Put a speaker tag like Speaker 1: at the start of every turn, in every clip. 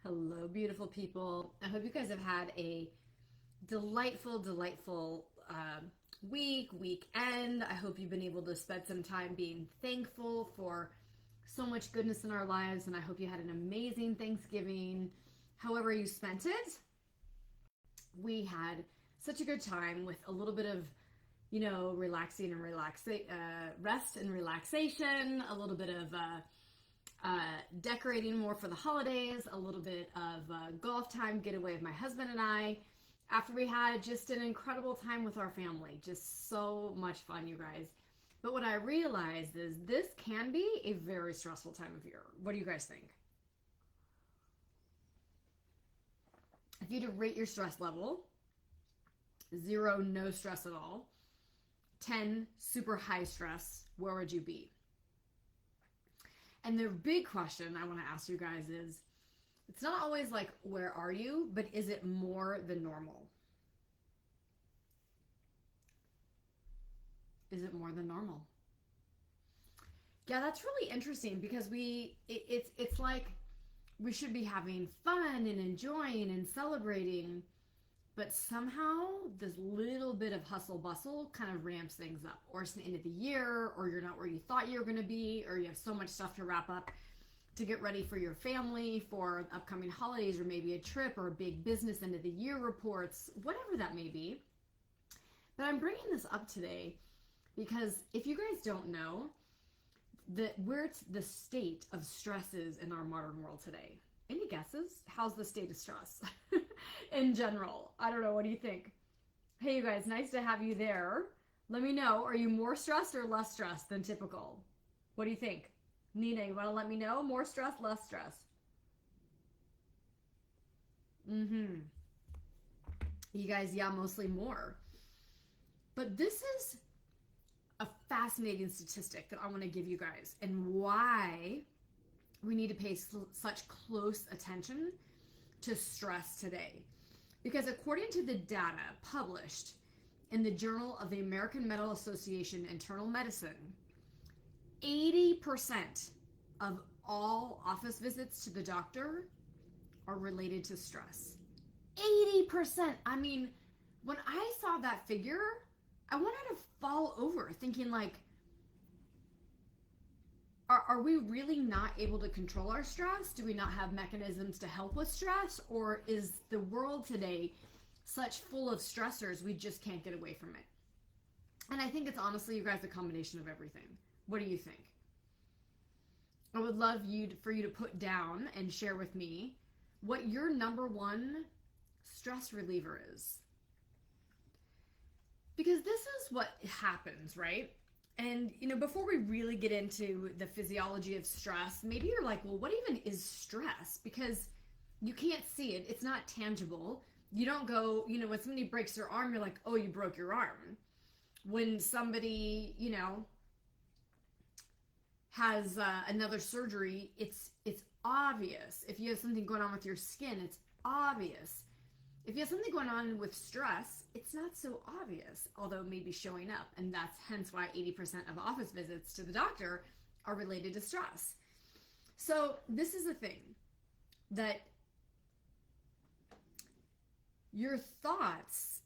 Speaker 1: Hello, beautiful people. I hope you guys have had a delightful weekend. I hope you've been able to spend some time being thankful for so much goodness in our lives, and I hope you had an amazing Thanksgiving. However you spent it, we had such a good time with a little bit of, relaxing and rest and relaxation, a little bit of decorating more for the holidays, a little bit of golf time getaway with my husband and I after we had just an incredible time with our family. Just so much fun, you guys. But what I realized is this can be a very stressful time of year. What do you guys think? If you had to rate your stress level, 0, no stress at all, 10, super high stress, where would you be? And the big question I want to ask you guys is, it's not always like, where are you, but is it more than normal? Is it more than normal? Yeah, that's really interesting because it's like we should be having fun and enjoying and celebrating, but somehow this little bit of hustle bustle kind of ramps things up. Or it's the end of the year, or you're not where you thought you were going to be, or you have so much stuff to wrap up to get ready for your family, for upcoming holidays, or maybe a trip, or a big business end of the year reports, whatever that may be. But I'm bringing this up today because if you guys don't know, where the state of stress is in our modern world today. Any guesses? How's the state of stress in general? I don't know. What do you think? Hey, you guys, nice to have you there. Let me know. Are you more stressed or less stressed than typical? What do you think? Nina, you want to let me know? More stress, less stress? You guys, yeah, mostly more. But this is a fascinating statistic that I want to give you guys, and why we need to pay such close attention to stress today. Because according to the data published in the Journal of the American Medical Association Internal Medicine, 80% of all office visits to the doctor are related to stress. 80%. I mean, when I saw that figure, I wanted to fall over thinking like, are we really not able to control our stress? Do we not have mechanisms to help with stress? Or is the world today such full of stressors we just can't get away from it? And I think it's honestly, you guys, a combination of everything. What do you think? I would love for you to put down and share with me what your number one stress reliever is. Because this is what happens, right? And, before we really get into the physiology of stress, maybe you're like, well, what even is stress? Because you can't see it. It's not tangible. You don't go, when somebody breaks their arm, you're like, oh, you broke your arm. When somebody, has another surgery, it's obvious. If you have something going on with your skin, it's obvious. If you have something going on with stress, it's not so obvious, although it may be showing up. And that's hence why 80% of office visits to the doctor are related to stress. So this is the thing, that your thoughts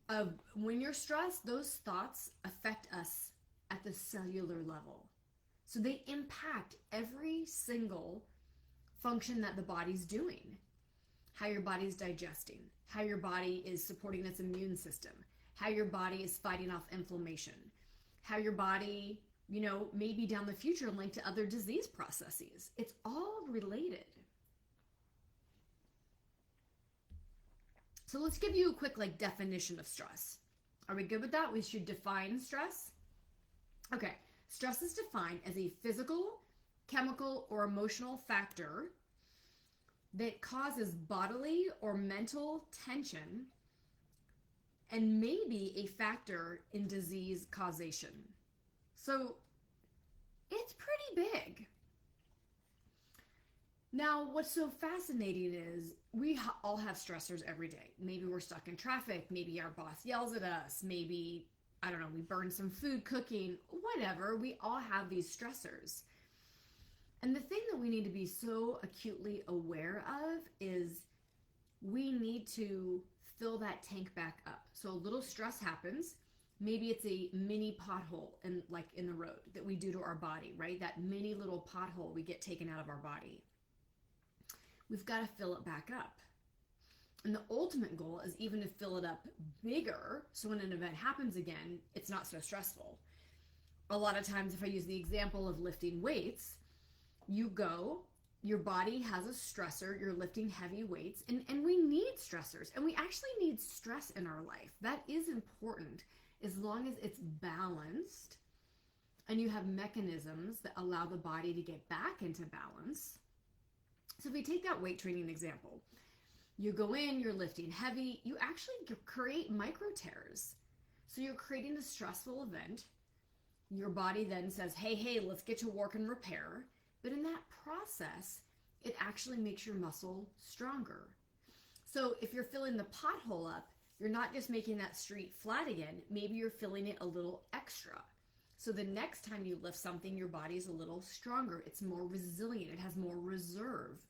Speaker 1: of when you're stressed, those thoughts affect us at the cellular level. So they impact every single function that the body's doing. How your body's digesting, how your body is supporting its immune system, how your body is fighting off inflammation, how your body, maybe down the future linked to other disease processes. It's all related. So let's give you a quick definition of stress. Are we good with that? We should define stress. Okay, stress is defined as a physical, chemical, or emotional factor that causes bodily or mental tension and may be a factor in disease causation. So it's pretty big. Now, what's so fascinating is we all have stressors every day. Maybe we're stuck in traffic. Maybe our boss yells at us. Maybe, I don't know, we burn some food cooking, whatever. We all have these stressors. And the thing that we need to be so acutely aware of is we need to fill that tank back up. So a little stress happens. Maybe it's a mini pothole in the road that we do to our body, right? That mini little pothole we get taken out of our body. We've got to fill it back up. And the ultimate goal is even to fill it up bigger, so when an event happens again, it's not so stressful. A lot of times, if I use the example of lifting weights, you go, your body has a stressor, you're lifting heavy weights, and we need stressors, and we actually need stress in our life. That is important, as long as it's balanced and you have mechanisms that allow the body to get back into balance. So if we take that weight training example, you go in, you're lifting heavy, you actually create micro tears. So you're creating a stressful event. Your body then says, hey, let's get to work and repair. But in that process, it actually makes your muscle stronger. So if you're filling the pothole up, you're not just making that street flat again, maybe you're filling it a little extra. So the next time you lift something, your body's a little stronger. It's more resilient. It has more reserve.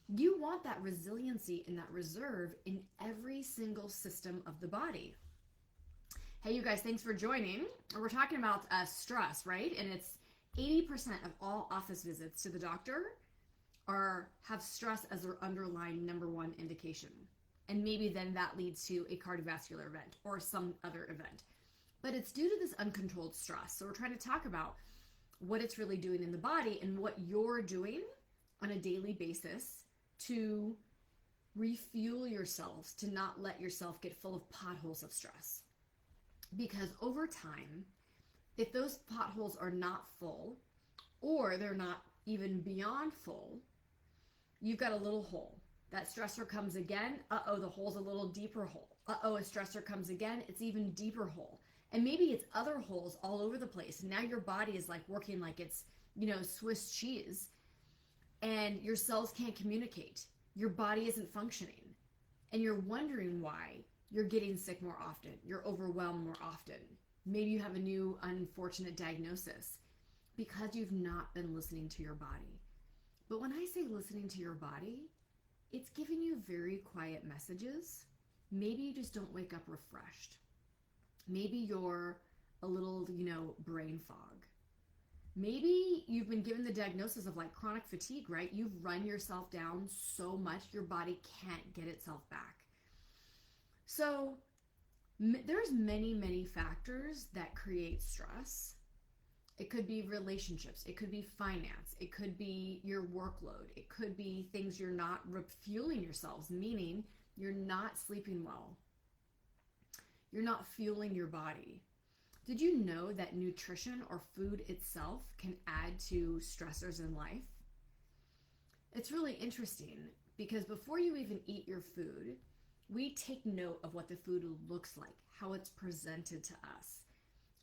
Speaker 1: You want that resiliency and that reserve in every single system of the body. Hey, you guys, thanks for joining. We're talking about stress, right? And it's 80% of all office visits to the doctor have stress as their underlying number one indication. And maybe then that leads to a cardiovascular event or some other event. But it's due to this uncontrolled stress. So we're trying to talk about what it's really doing in the body and what you're doing on a daily basis to refuel yourselves, to not let yourself get full of potholes of stress. Because over time, if those potholes are not full, or they're not even beyond full, you've got a little hole. That stressor comes again, the hole's a little deeper hole. A stressor comes again, it's even deeper hole. And maybe it's other holes all over the place. Now your body is like working like it's, Swiss cheese, and your cells can't communicate. Your body isn't functioning. And you're wondering why you're getting sick more often. You're overwhelmed more often. Maybe you have a new unfortunate diagnosis because you've not been listening to your body. But when I say listening to your body, it's giving you very quiet messages. Maybe you just don't wake up refreshed. Maybe you're a little, brain fog. Maybe you've been given the diagnosis of like chronic fatigue, right? You've run yourself down so much, your body can't get itself back. So there's many, many factors that create stress. It could be relationships. It could be finance. It could be your workload. It could be things you're not refueling yourselves, meaning you're not sleeping well. You're not fueling your body. Did you know that nutrition or food itself can add to stressors in life? It's really interesting because before you even eat your food, we take note of what the food looks like, how it's presented to us.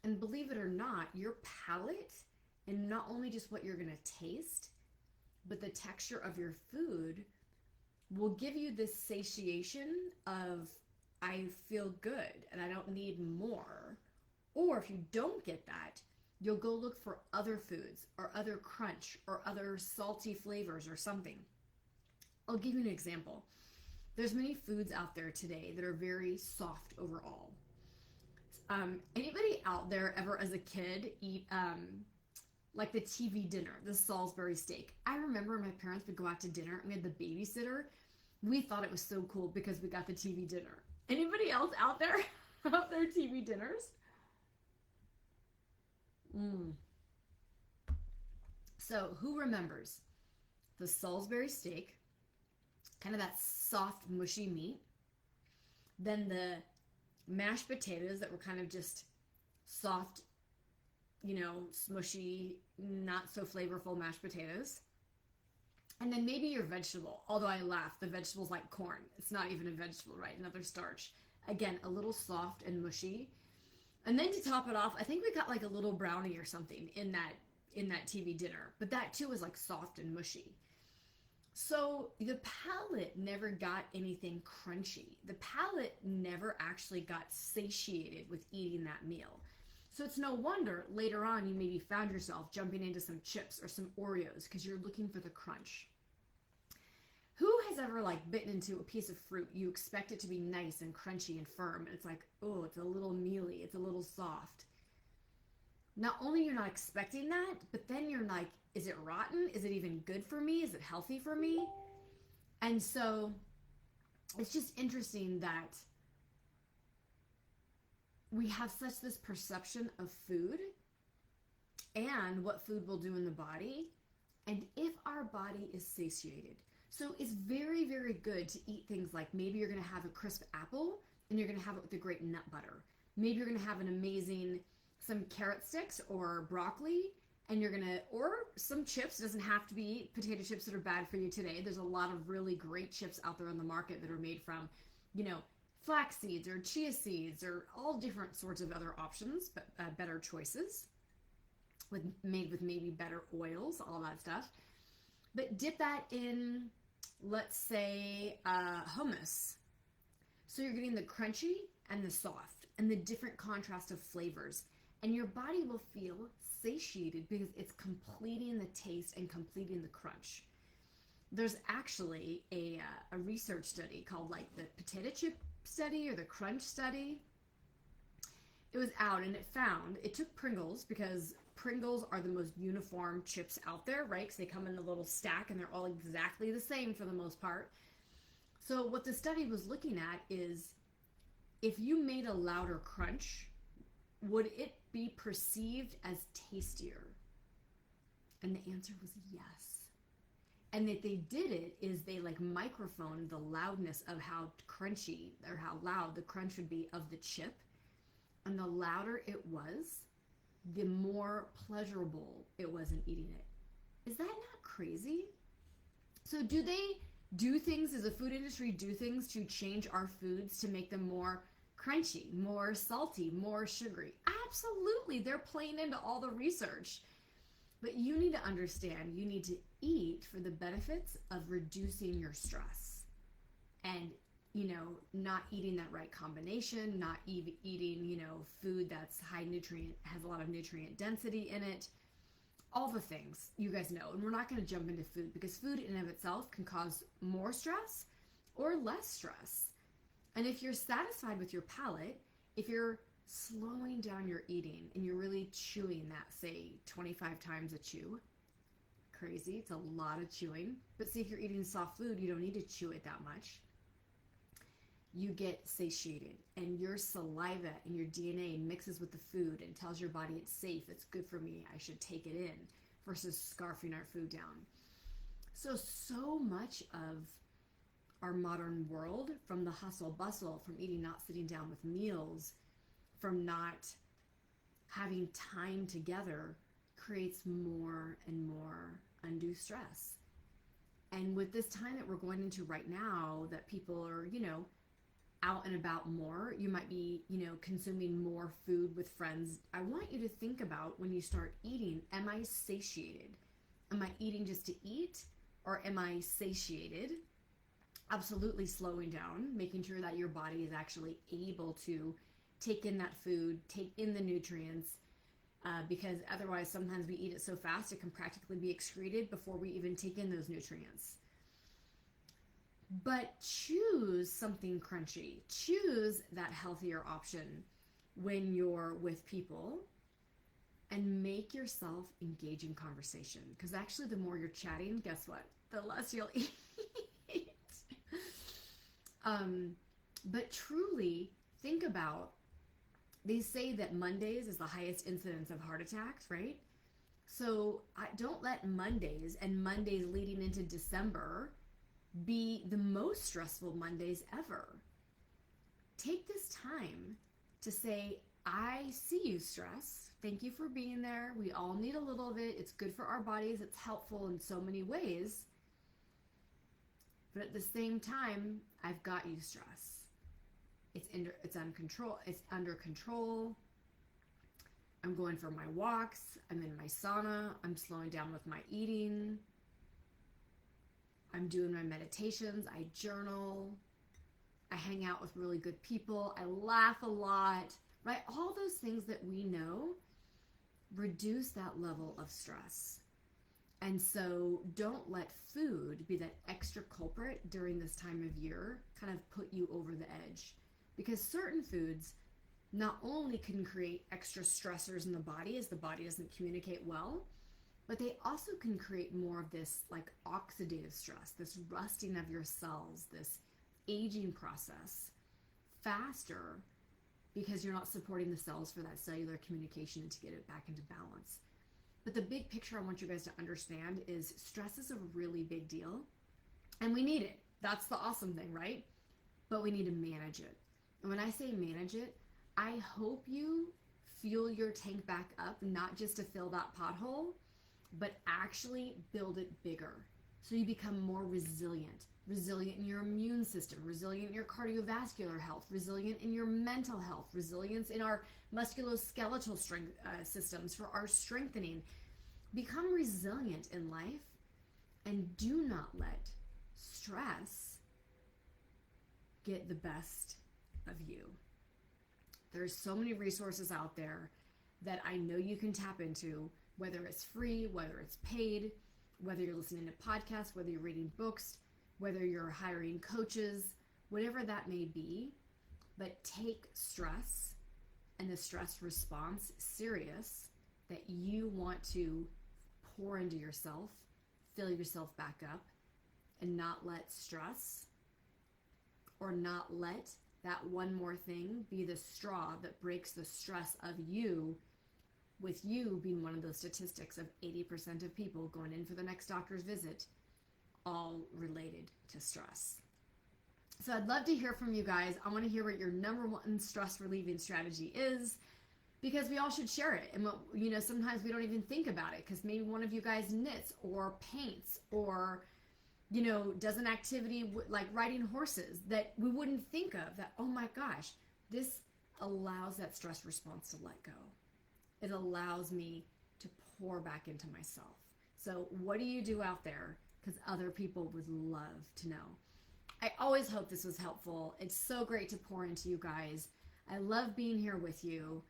Speaker 1: And believe it or not, your palate, and not only just what you're going to taste, but the texture of your food will give you this satiation of, I feel good and I don't need more. Or if you don't get that, you'll go look for other foods or other crunch or other salty flavors or something. I'll give you an example. There's many foods out there today that are very soft overall. Anybody out there ever as a kid eat like the TV dinner, the Salisbury steak? I remember my parents would go out to dinner and we had the babysitter. We thought it was so cool because we got the TV dinner. Anybody else out there have their TV dinners? So who remembers the Salisbury steak, kind of that soft, mushy meat, then the mashed potatoes that were kind of just soft, smushy, not so flavorful mashed potatoes. And then maybe your vegetable, although I laugh, the vegetable's like corn. It's not even a vegetable, right? Another starch. Again, a little soft and mushy. And then to top it off, I think we got like a little brownie or something in that TV dinner. But that too was like soft and mushy. So the palate never got anything crunchy. The palate never actually got satiated with eating that meal. So it's no wonder later on you maybe found yourself jumping into some chips or some Oreos because you're looking for the crunch. Who has ever like bitten into a piece of fruit? You expect it to be nice and crunchy and firm, and it's like, oh, it's a little mealy, it's a little soft. Not only you're not expecting that, but then you're like, is it rotten? Is it even good for me? Is it healthy for me? And so it's just interesting that we have such this perception of food and what food will do in the body, and if our body is satiated. So it's very, very good to eat things like maybe you're going to have a crisp apple and you're going to have it with a great nut butter. Maybe you're going to have an amazing, some carrot sticks or broccoli, and you're going to, or some chips. It doesn't have to be potato chips that are bad for you today. There's a lot of really great chips out there on the market that are made from, flax seeds or chia seeds or all different sorts of other options, but better choices, made with maybe better oils, all that stuff. But dip that in, let's say, hummus. So you're getting the crunchy and the soft and the different contrast of flavors. And your body will feel satiated because it's completing the taste and completing the crunch. There's actually a research study called like the potato chip study or the crunch study. It was out and it took Pringles, because Pringles are the most uniform chips out there, right? Because they come in a little stack and they're all exactly the same for the most part. So what the study was looking at is, if you made a louder crunch, would it be perceived as tastier? And the answer was yes. And that they did it is they like microphoned the loudness of how crunchy or how loud the crunch would be of the chip. And the louder it was, the more pleasurable it was in eating it. Is that not crazy? So do they do things, does the food industry do things to change our foods to make them more crunchy, more salty, more sugary? Absolutely. They're playing into all the research. But you need to understand, you need to eat for the benefits of reducing your stress. And, not eating that right combination, not eating, food that's high nutrient, has a lot of nutrient density in it. All the things you guys know. And we're not going to jump into food, because food in and of itself can cause more stress or less stress. And if you're satisfied with your palate, if you're slowing down your eating and you're really chewing that, say, 25 times a chew, crazy, it's a lot of chewing. But see, if you're eating soft food, you don't need to chew it that much. You get satiated, and your saliva and your DNA mixes with the food and tells your body it's safe, it's good for me, I should take it in, versus scarfing our food down. So much of our modern world, from the hustle bustle, from eating, not sitting down with meals, from not having time together, creates more and more undue stress. And with this time that we're going into right now, that people are, out and about more, you might be, consuming more food with friends. I want you to think about, when you start eating, am I satiated? Am I eating just to eat, or am I satiated? Absolutely slowing down, making sure that your body is actually able to take in that food, take in the nutrients, because otherwise sometimes we eat it so fast it can practically be excreted before we even take in those nutrients. But choose something crunchy. Choose that healthier option when you're with people, and make yourself engage in conversation. Because actually, the more you're chatting, guess what? The less you'll eat. But truly, think about, they say that Mondays is the highest incidence of heart attacks, right? So don't let Mondays and Mondays leading into December be the most stressful Mondays ever. Take this time to say, I see you, stress. Thank you for being there. We all need a little of it. It's good for our bodies. It's helpful in so many ways. But at the same time, I've got you, stress. It's under control. I'm going for my walks. I'm in my sauna. I'm slowing down with my eating. I'm doing my meditations. I journal. I hang out with really good people. I laugh a lot. right? All those things that we know reduce that level of stress. And so don't let food be that extra culprit during this time of year, kind of put you over the edge. Because certain foods not only can create extra stressors in the body as the body doesn't communicate well, but they also can create more of this like oxidative stress, this rusting of your cells, this aging process faster because you're not supporting the cells for that cellular communication and to get it back into balance. But the big picture I want you guys to understand is stress is a really big deal and we need it. That's the awesome thing, right? But we need to manage it. And when I say manage it, I hope you fuel your tank back up, not just to fill that pothole, but actually build it bigger. So you become more resilient in your immune system, resilient in your cardiovascular health, resilient in your mental health, resilience in our musculoskeletal strength systems for our strengthening. Become resilient in life and do not let stress get the best of you. There's so many resources out there that I know you can tap into, whether it's free, whether it's paid, whether you're listening to podcasts, whether you're reading books, whether you're hiring coaches, whatever that may be. But take stress and the stress response serious, that you want to pour into yourself, fill yourself back up, and not let stress or not let that one more thing be the straw that breaks the stress of you, with you being one of those statistics of 80% of people going in for the next doctor's visit, all related to stress. So I'd love to hear from you guys. I want to hear what your number one stress relieving strategy is, because we all should share it. And sometimes we don't even think about it because maybe one of you guys knits or paints or does an activity like riding horses that we wouldn't think of, that, oh my gosh, this allows that stress response to let go. It allows me to pour back into myself. So what do you do out there? Because other people would love to know. I always hope this was helpful. It's so great to pour into you guys. I love being here with you.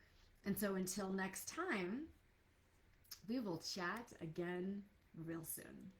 Speaker 1: And so until next time, we will chat again real soon.